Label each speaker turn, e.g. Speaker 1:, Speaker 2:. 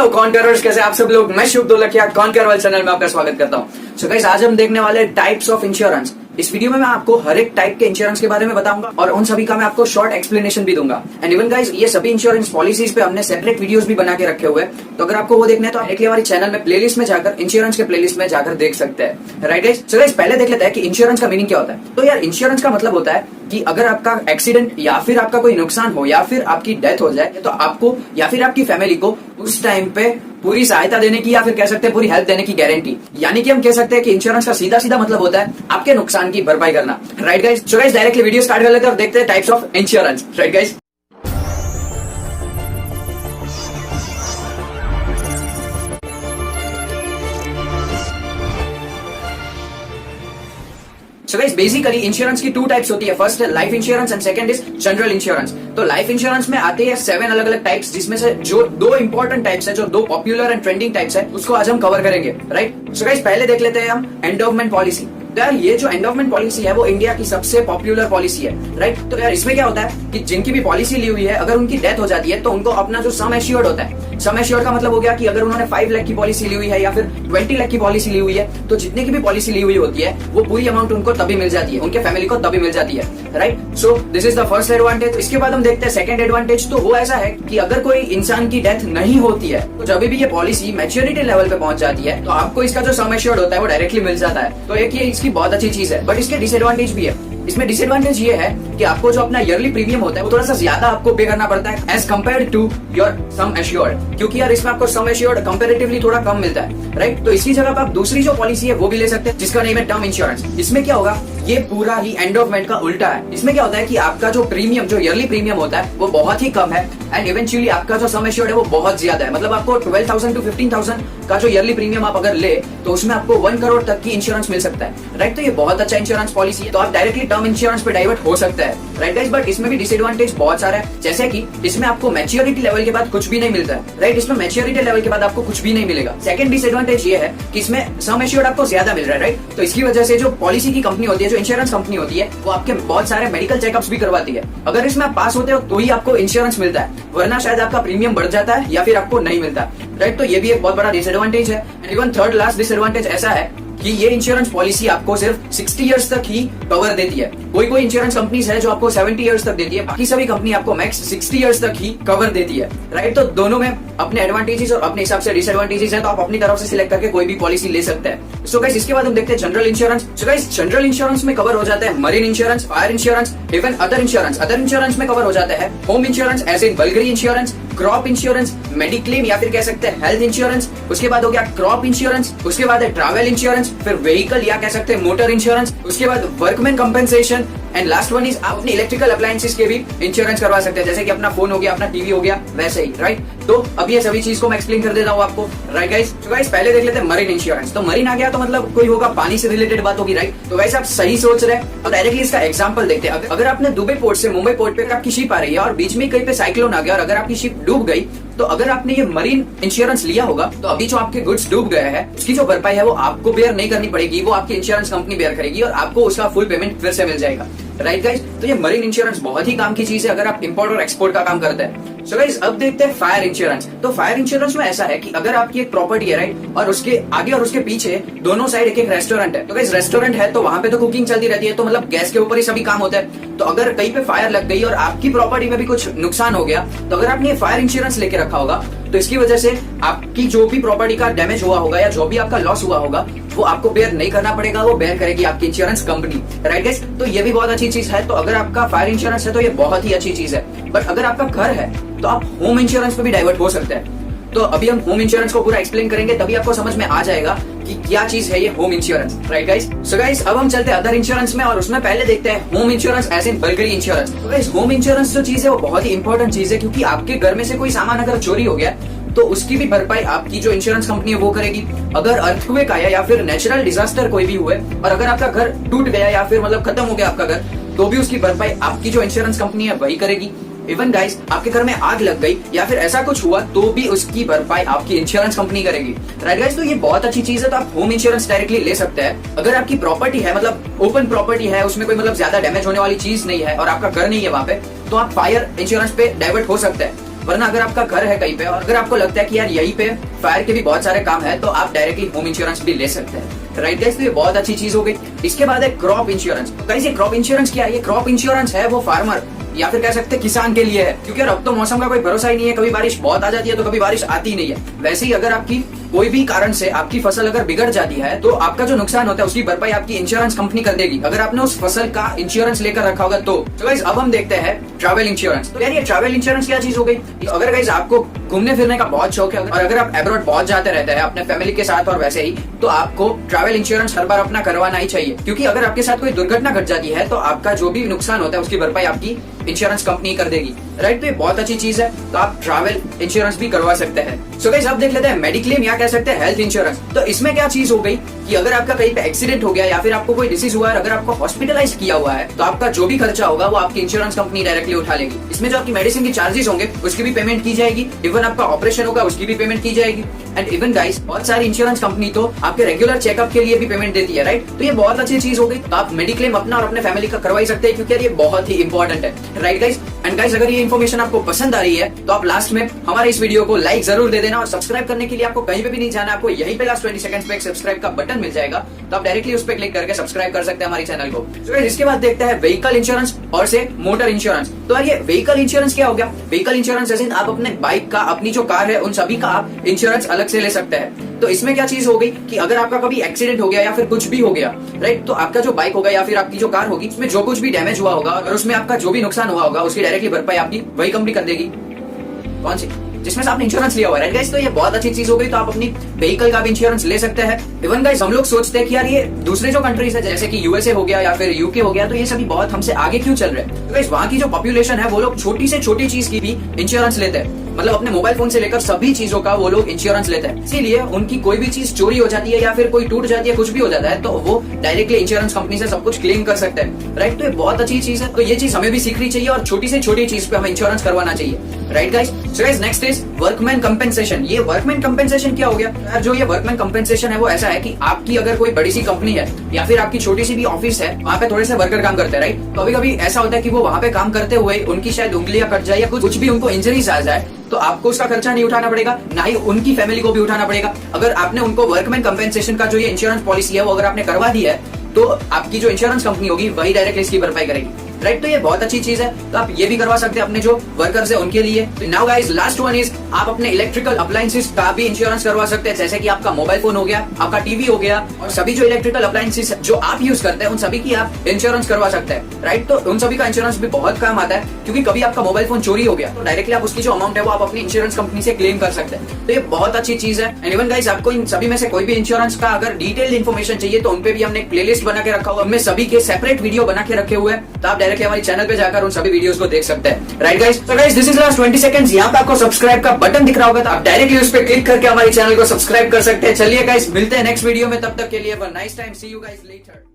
Speaker 1: Hello conquerors, कैसे आप सब लोग। मैं शुभ ढोलकिया कॉन्कर वर्ल्ड चैनल में आपका स्वागत करता हूं। सो गाइस, आज हम देखने वाले टाइप्स ऑफ इंश्योरेंस। इस वीडियो में मैं आपको हर एक टाइप के इंश्योरेंस के बारे में बताऊंगा और उन सभी का मैं आपको शॉर्ट एक्सप्लेनेशन भी दूंगा। एंड इवन गाइस, ये सभी इंश्योरेंस पॉलिसीज पे हमने सेपरेट वीडियोस भी बना के रखे हुए हैं, तो अगर आपको वो देखना है तो डायरेक्टली हमारे चैनल में प्लेलिस्ट में जाकर इंश्योरेंस के प्लेलिस्ट में जाकर देख सकते हैं। राइट गाइस, सो गाइस पहले देख लेते हैं कि इंश्योरेंस का मीनिंग क्या होता है। तो यार, इंश्योरेंस का मतलब होता है कि अगर आपका एक्सीडेंट या फिर आपका कोई नुकसान हो या फिर आपकी डेथ हो जाए तो आपको या फिर आपकी फैमिली को उस टाइम पे पूरी सहायता देने की या फिर कह सकते हैं पूरी हेल्प देने की गारंटी। यानी कि हम कह सकते हैं कि इंश्योरेंस का सीधा सीधा मतलब होता है आपके नुकसान की भरपाई करना। Right guys, so guys directly video start कर लेते हैं और देखते हैं types of insurance. Right guys, So guys, basically insurance की टू टाइप्स होती है। फर्स्ट है life insurance and second is general insurance. तो लाइफ इंश्योरेंस में आते हैं 7 अलग अलग टाइप्स, जिसमें से जो 2 इंपॉर्टेंट टाइप्स है, जो 2 पॉपुलर एंड ट्रेंडिंग टाइप्स है, उसको आज हम कवर करेंगे। राइट, सो गाइस पहले देख लेते हैं हम एंडोवमेंट पॉलिसी। तो यार, ये जो एंडोवमेंट पॉलिसी है वो इंडिया की सबसे पॉपुलर पॉलिसी है। राइट, तो यार इसमें क्या होता है कि जिनकी भी पॉलिसी ली हुई है, अगर उनकी डेथ हो जाती है तो उनको अपना जो सम एश्योर्ड होता है, सम एश्योर्ड का मतलब हो गया कि अगर उन्होंने 5 लाख की पॉलिसी ली हुई है या फिर 20 लाख की पॉलिसी ली हुई है, तो जितने की भी पॉलिसी ली हुई होती है वो पूरी अमाउंट उनको तभी मिल जाती है, उनके फैमिली को तभी मिल जाती है। Right, so this is the first advantage. इसके बाद हम देखते हैं सेकंड एडवांटेज। तो वो ऐसा है कि अगर कोई इंसान की डेथ नहीं होती है तो जब भी ये पॉलिसी मैच्योरिटी लेवल पे पहुंच जाती है तो आपको इसका जो सम एश्योर्ड होता है वो डायरेक्टली मिल जाता है। तो एक ये इसकी बहुत अच्छी चीज है, बट इसके डिसएडवांटेज भी है। इसमें डिसएडवांटेज ये है कि आपको जो अपना ईयरली प्रीमियम होता है वो थोड़ा सा ज्यादा आपको पे करना पड़ता है as compare to your sum assured, क्योंकि यार इसमें आपको सम एश्योर्ड कंपैरेटिवली थोड़ा कम मिलता है। राइट, तो इसकी जगह पर आप दूसरी जो पॉलिसी है वो भी ले सकते हैं, जिसका नेम है टर्म इंश्योरेंस। इसमें क्या होगा, ये पूरा ही एंडोवमेंट का उल्टा है। इसमें क्या होता है कि आपका जो प्रीमियम, जो ईयरली प्रीमियम होता है वो बहुत ही कम है एंड इवेंचुअली आपका जो सम एश्योर्ड है वो बहुत ज्यादा है। मतलब आपको 12,000 to 15,000 का जो ईयरली प्रीमियम आप अगर ले तो उसमें आपको 1 करोड़ तक की इंश्योरेंस मिल सकता है। राइट, तो ये बहुत अच्छा इंश्योरेंस पॉलिसी है, तो आप डायरेक्टली टर्म इंश्योरेंस पे डाइवर्ट हो सकता है। राइट गाइस, बट इसमें भी डिसएडवांटेज बहुत सारा है, जैसे कि इसमें आपको मैच्योरिटी लेवल के बाद कुछ भी नहीं मिलता है। राइट, इसमें मैच्योरिटी लेवल के बाद आपको कुछ भी नहीं मिलेगा। सेकंड डिसएडवांटेज ये है कि इसमें सम एश्योर्ड आपको ज्यादा मिल रहा है। राइट, तो इसकी वजह से जो पॉलिसी की कंपनी होती है, जो इंश्योरेंस कंपनी होती है, वो आपके बहुत सारे मेडिकल चेकअप्स भी करवाती है। अगर इसमें आप पास होते हो तो ही आपको इंश्योरेंस मिलता है, वरना शायद आपका प्रीमियम बढ़ जाता है या फिर आपको नहीं मिलता। राइट, तो ये भी एक बहुत बड़ा डिसएडवांटेज है। And even third last disadvantage ऐसा है कि ये इंश्योरेंस पॉलिसी आपको सिर्फ 60 इयर्स तक ही कवर देती है। कोई कोई इंश्योरेंस कंपनीज है जो आपको 70 इयर्स तक देती है, बाकी सभी कंपनी आपको मैक्स 60 इयर्स तक ही कवर देती है। राइट, तो दोनों में अपने एडवांटेजेस और अपने हिसाब से डिसएडवांटेजेस है, तो आप अपनी तरफ से सिलेक्ट करके कोई भी पॉलिसी ले सकते हैं। सो गाइस, इसके बाद हम देखते हैं general insurance. So guys, general insurance में कवर हो जाता है marine insurance, fire insurance, even other insurance. Other insurance में कवर हो जाता है home insurance as in burglary insurance, crop insurance, mediclaim या फिर कह सकते हैं हेल्थ इंश्योरेंस। उसके बाद हो गया क्रॉप इंश्योरेंस, उसके बाद है ट्रैवल इंश्योरेंस, फिर व्हीकल या कह सकते हैं मोटर इंश्योरेंस, उसके बाद workman compensation and last one is आप अपने इलेक्ट्रिकल अप्लायंसेस के भी इंश्योरेंस करवा सकते हैं, जैसे कि अपना फोन हो गया, अपना टीवी हो गया, वैसे ही। राइट, तो अब ये सभी चीज को मैं एक्सप्लेन कर देता हूँ आपको। राइट गाइस, तो गाइस पहले देख लेते हैं मरीन इंश्योरेंस। तो मरीन आ गया तो मतलब कोई होगा पानी से रिलेटेड बात होगी। राइट, तो गाइस आप सही सोच रहे हैं। तो डायरेक्टली इसका एग्जांपल देखते हैं। अगर आपने दुबई पोर्ट से मुंबई पोर्ट पे आपकी शिप आ रही है और बीच में कहीं पे साइक्लोन आ गया और अगर आपकी शिप डूब गई, तो अगर आपने ये मरीन इंश्योरेंस लिया होगा तो अभी जो आपके गुड्स डूब गए हैं उसकी जो भरपाई है वो आपको बेयर नहीं करनी पड़ेगी, वो आपकी इंश्योरेंस कंपनी बेयर करेगी और आपको उसका फुल पेमेंट फिर से मिल जाएगा। राइट गाइस, तो ये मरीन इंश्योरेंस बहुत ही काम की चीज है अगर आप इंपोर्ट और एक्सपोर्ट का काम करते हैं। सो गाइस, अब देखते हैं फायर इंश्योरेंस। तो फायर इंश्योरेंस में ऐसा है कि अगर आपकी एक प्रॉपर्टी है, राइट, और उसके आगे और उसके पीछे दोनों साइड एक एक रेस्टोरेंट है, तो गाइस रेस्टोरेंट है तो वहां पे तो कुकिंग चलती रहती है, तो मतलब गैस के ऊपर ही सभी काम होता है। तो अगर कहीं पे फायर लग गई और आपकी प्रॉपर्टी में भी कुछ नुकसान हो गया, तो अगर आपने फायर इंश्योरेंस लेके रखा होगा तो इसकी वजह से आपकी जो भी प्रॉपर्टी का डैमेज हुआ होगा या जो भी आपका लॉस हुआ होगा वो आपको बेयर नहीं करना पड़ेगा, वो बेयर करेगी आपकी इंश्योरेंस कंपनी। राइट गाइस, तो ये भी बहुत अच्छी चीज है। तो अगर आपका फायर इंश्योरेंस है तो ये बहुत ही अच्छी चीज है। बट अगर आपका घर है तो आप होम इंश्योरेंस पे भी डाइवर्ट हो सकते हैं। तो अभी हम होम इंश्योरेंस को पूरा एक्सप्लेन करेंगे, तभी आपको समझ में आ जाएगा कि क्या चीज है ये home insurance. Right guys, so guys अब हम चलते हैं अदर इंश्योरेंस में और उसमें पहले देखते हैं home insurance as in burglary insurance. तो गाइस होम इंश्योरेंस जो चीज है वो बहुत ही इंपॉर्टेंट चीज है, क्योंकि आपके घर में से कोई सामान अगर चोरी हो गया तो उसकी भी भरपाई आपकी जो इंश्योरेंस कंपनी है वो करेगी। अगर अर्थक्वेक आया या फिर नेचुरल डिजास्टर कोई भी हुए और अगर आपका घर टूट गया या फिर मतलब खत्म हो गया आपका घर, तो भी उसकी भरपाई आपकी जो इंश्योरेंस कंपनी है वही करेगी। इवन गाइस, आपके घर में आग लग गई या फिर ऐसा कुछ हुआ तो भी उसकी भरपाई आपकी इंश्योरेंस कंपनी करेगी। राइट गाइस, तो ये बहुत अच्छी चीज है। तो आप होम इंश्योरेंस डायरेक्टली ले सकते हैं। अगर आपकी प्रॉपर्टी है, मतलब ओपन प्रॉपर्टी है, उसमें कोई मतलब ज्यादा डैमेज होने वाली चीज नहीं है और आपका घर नहीं है वहां पे, तो आप फायर इंश्योरेंस पे डाइवर्ट हो सकते हैं। वरना अगर आपका घर है कहीं पे और अगर आपको लगता है कि यार यहीं पे फायर के भी बहुत सारे काम है, तो आप डायरेक्टली होम इंश्योरेंस भी ले सकते हैं। राइट गाइस, तो ये बहुत अच्छी चीज हो गई। इसके बाद है क्रॉप इंश्योरेंस। तो गाइस, ये क्रॉप इंश्योरेंस क्या है? ये क्रॉप इंश्योरेंस है वो फार्मर या फिर कह सकते हैं किसान के लिए है, क्योंकि अब तो मौसम का कोई भरोसा ही नहीं है, कभी बारिश बहुत आ जाती है तो कभी बारिश आती नहीं है। वैसे ही अगर आपकी कोई भी कारण से आपकी फसल अगर बिगड़ जाती है तो आपका जो नुकसान होता है उसकी भरपाई आपकी इंश्योरेंस कंपनी कर देगी, अगर आपने उस फसल का इंश्योरेंस लेकर रखा होगा तो। गाइस, अब हम देखते हैं ट्रैवल इंश्योरेंस। तो यार ये ट्रैवल इंश्योरेंस क्या चीज हो गई? अगर गाइस आपको घूमने फिरने का बहुत शौक है और अगर आप अब्रॉड बहुत जाते रहते हैं अपने फैमिली के साथ और वैसे ही, तो आपको ट्रैवल इंश्योरेंस हर बार अपना करवाना ही चाहिए, क्योंकि अगर आपके साथ कोई दुर्घटना घट जाती है तो आपका जो भी नुकसान होता है उसकी भरपाई आपकी इंश्योरेंस कंपनी कर देगी। राइट, तो ये बहुत अच्छी चीज है, तो आप ट्रैवल इंश्योरेंस भी करवा सकते हैं। सो गाइस, अब देख लेते हैं मेडिक्लेम या कह सकते हैं हेल्थ इंश्योरेंस। तो इसमें क्या चीज हो गई कि अगर आपका कहीं पे एक्सीडेंट हो गया या फिर आपको कोई डिसीज हुआ है, अगर आपको हॉस्पिटलाइज किया हुआ है, तो आपका जो भी खर्चा होगा वो आपकी इंश्योरेंस कंपनी डायरेक्टली उठा लेगी। इसमें जो आपकी मेडिसिन की चार्जेस होंगे उसकी भी पेमेंट की जाएगी, इवन आपका ऑपरेशन होगा उसकी भी पेमेंट की जाएगी। एंड इवन गाइस, बहुत सारी इंश्योरेंस कंपनी तो आपके रेगुलर चेकअप के लिए भी पेमेंट देती है। राइट, तो ये बहुत अच्छी चीज हो गई। तो आप मेडिक्लेम अपना और अपने फैमिली का करवा ही सकते हैं, क्योंकि ये बहुत ही इंपॉर्टेंट है। राइट गाइस, एंड गाइस, अगर ये इन्फॉर्मेशन आपको पसंद आ रही है तो आप लास्ट में हमारे इस वीडियो को लाइक जरूर दे देना, और सब्सक्राइब करने के लिए आपको कहीं पे भी नहीं जाना, आपको यहीं पे लास्ट 20 सेकंड्स पे एक सब्सक्राइब का बटन मिल जाएगा, तो आप डायरेक्टली उस पर क्लिक करके सब्सक्राइब कर सकते हैं हमारे चैनल को। तो इसके बाद देखते हैं व्हीकल इंश्योरेंस और से मोटर इंश्योरेंस। तो यार ये व्हीकल इंश्योरेंस क्या हो गया? व्हीकल इंश्योरेंस जैसे आप अपने बाइक का, अपनी जो कार है, उन सभी का आप इंश्योरेंस अलग से ले सकते हैं। तो इसमें क्या चीज हो गई कि अगर आपका कभी एक्सीडेंट हो गया या फिर कुछ भी हो गया, राइट, तो आपका जो बाइक होगा या फिर आपकी जो कार होगी उसमें जो कुछ भी डैमेज हुआ होगा और उसमें आपका जो भी नुकसान हुआ होगा उसकी डायरेक्टली भरपाई आपकी वही कंपनी कर देगी। कौन सी? जिसमें से आपने इंश्योरेंस लिया हुआ है। गाइस, तो ये बहुत अच्छी चीज हो गई, तो आप अपनी व्हीकल का भी इंश्योरेंस ले सकते हैं। इवन गाइस, हम लोग सोचते हैं कि यार ये दूसरे जो कंट्रीज है जैसे कि यूएसए हो गया या फिर यूके हो गया, तो ये सभी बहुत हमसे आगे क्यों चल रहे हैं? तो गाइस, वहां की जो पॉपुलेशन है वो लोग छोटी से छोटी चीज की भी इंश्योरेंस लेते हैं, मतलब अपने मोबाइल फोन से लेकर सभी चीजों का वो लोग इंश्योरेंस लेते हैं। इसीलिए उनकी कोई भी चीज चोरी हो जाती है या फिर कोई टूट जाती है, कुछ भी हो जाता है, तो वो डायरेक्टली इंश्योरेंस कंपनी से सब कुछ क्लेम कर सकते हैं। राइट, तो ये बहुत अच्छी चीज है, तो ये चीज हमें भी सीखनी चाहिए और छोटी से छोटी चीज पे हमें इंश्योरेंस करवाना चाहिए। Right guys, so guys, next is workman compensation. ये वर्कमैन कंपेंसेशन क्या हो गया? यार जो ये वर्कमैन कंपेंसेशन है वो ऐसा है कि आपकी अगर कोई बड़ी सी कंपनी है या फिर आपकी छोटी सी भी ऑफिस है, वहाँ पे थोड़े से वर्कर काम करते हैं। राइट, तो कभी कभी ऐसा होता है कि वो वहाँ पे काम करते हुए उनकी शायद उंगलियां कट जाए या कुछ भी उनको इंजरीज आ जाए, तो आपको उसका खर्चा नहीं उठाना पड़ेगा, ना ही उनकी फैमिली को भी उठाना पड़ेगा। अगर आपने उनको वर्कमैन कंपेंसेशन का जो ये इंश्योरेंस पॉलिसी है वो अगर आपने करवा दी है, तो आपकी जो इंश्योरेंस कंपनी होगी वही डायरेक्टली इसकी भरपाई करेगी। राइट, तो ये बहुत अच्छी चीज है, तो आप ये भी करवा सकते हैं अपने जो वर्कर्स है उनके लिए। Now guys, last one is आप अपने इलेक्ट्रिकल अप्लायंसेस का भी इंश्योरेंस करवा सकते हैं, जैसे कि आपका मोबाइल फोन हो गया, आपका टीवी हो गया, और सभी जो इलेक्ट्रिकल अप्लायंसेस जो आप यूज करते हैं उन सभी की आप इंश्योरेंस करवा सकते हैं। राइट, तो उन सभी का इंश्योरेंस भी बहुत काम आता है, क्योंकि कभी आपका मोबाइल फोन चोरी हो गया तो डायरेक्टली आप उसकी जो अमाउंट है वो आप अपनी इंश्योरेंस कंपनी से क्लेम कर सकते हैं। तो ये बहुत अच्छी चीज है। एंड इवन गाइस, आपको इन सभी में से कोई भी इंश्योरेंस का अगर डिटेल्ड इन्फॉर्मेशन चाहिए तो उनपे भी हमने एक प्लेलिस्ट बना के रखा हुआ है, उनमें सभी के सेपरेट वीडियो बना के रखे हुए हैं, तो आप डायरेक्टली हमारे चैनल पे उन सभी वीडियोस को देख सकते हैं। राइट गाइस, तो guys, this is last 20 seconds. यहाँ पे आपको सब्सक्राइब का बटन दिख रहा होगा, तो आप डायरेक्टली उस पर क्लिक करके हमारे चैनल को सब्सक्राइब कर सकते हैं। चलिए गाइस, मिलते हैं नेक्स्ट वीडियो में, तब तक के लिए nice time, see you guys letter.